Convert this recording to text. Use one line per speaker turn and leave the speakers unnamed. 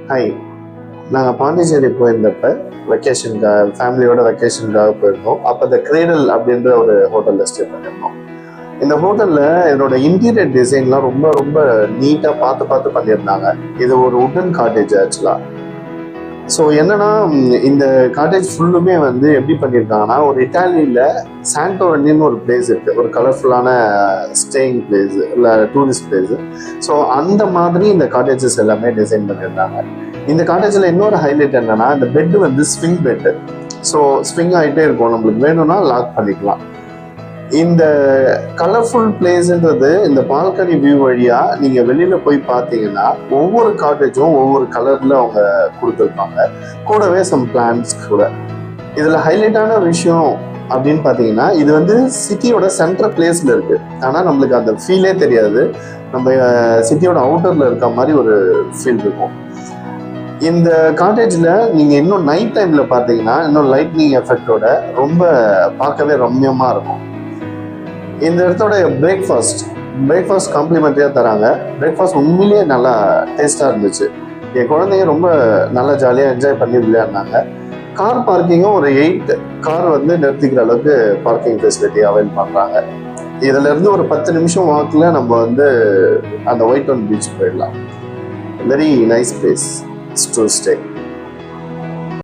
Hi, நாங்கள் பாண்டிச்சேரி போயிருந்தப்ப வெக்கேஷனுக்காக ஃபேமிலியோட வெக்கேஷனுக்காக போயிருந்தோம். அப்போ இந்த கிரேடல் அப்படின்ற ஒரு ஹோட்டலில் ஸ்டே பண்ணியிருந்தோம். இந்த ஹோட்டலில் என்னோட இன்டீரியர் டிசைன்லாம் ரொம்ப ரொம்ப நீட்டாக பார்த்து பார்த்து பண்ணியிருந்தாங்க. இது ஒரு உட்டன் காட்டேஜ் ஆக்சுவலாக. ஸோ என்னன்னா, இந்த காட்டேஜ் ஃபுல்லுமே வந்து எப்படி பண்ணியிருக்காங்கன்னா, ஒரு இட்டாலியில் சாண்டோரனின்னு ஒரு பிளேஸ் இருக்குது, ஒரு கலர்ஃபுல்லான ஸ்டேயிங் பிளேஸ் இல்லை டூரிஸ்ட் பிளேஸு. ஸோ அந்த மாதிரி இந்த காட்டேஜஸ் எல்லாமே டிசைன் பண்ணியிருந்தாங்க. இந்த காட்டேஜில் இன்னொரு ஹைலைட் என்னன்னா, இந்த பெட்டு வந்து ஸ்விங் பெட்டு. ஸோ ஸ்விங் ஆகிட்டே இருக்கும், நம்மளுக்கு வேணும்னா லாக் பண்ணிக்கலாம். இந்த கலர்ஃபுல் பிளேஸ்ன்றது இந்த பால்கனி வியூ வழியா நீங்க வெளியில போய் பார்த்தீங்கன்னா, ஒவ்வொரு காட்டேஜும் ஒவ்வொரு கலர்ல அவங்க கொடுத்துருப்பாங்க. கூடவே சம் பிளான்ஸ் கூட. இதுல ஹைலைட்டான விஷயம் அப்படின்னு பார்த்தீங்கன்னா, இது வந்து சிட்டியோட சென்ட்ரல் பிளேஸ்ல இருக்கு. ஆனா நம்மளுக்கு அந்த ஃபீலே தெரியாது. நம்ம சிட்டியோட அவுட்டர்ல இருக்க மாதிரி ஒரு ஃபீல் இருக்கும். இந்த காட்டேஜ்ல நீங்க இன்னும் நைட் டைம்ல பார்த்தீங்கன்னா, இன்னும் லைட்னிங் எஃபெக்டோட ரொம்ப பார்க்கவே ரம்யமா இருக்கும். இந்த இடத்தோட பிரேக்ஃபாஸ்ட் காம்ப்ளிமெண்ட்ரியாக தராங்க. பிரேக்ஃபாஸ்ட் உண்மையிலேயே நல்லா டேஸ்ட்டாக இருந்துச்சு. என் குழந்தைங்க ரொம்ப நல்லா ஜாலியாக என்ஜாய் பண்ணி விளையாடினாங்க. கார் பார்க்கிங்கும் ஒரு 8 கார் வந்து நிறுத்திக்கிற அளவுக்கு பார்க்கிங் ஃபெசிலிட்டி அவைல் பண்ணுறாங்க. இதிலிருந்து ஒரு 10 நிமிஷம் வாக்கில் நம்ம வந்து அந்த ஒயிட் டவுன் பீச் போயிடலாம். Very nice place to stay.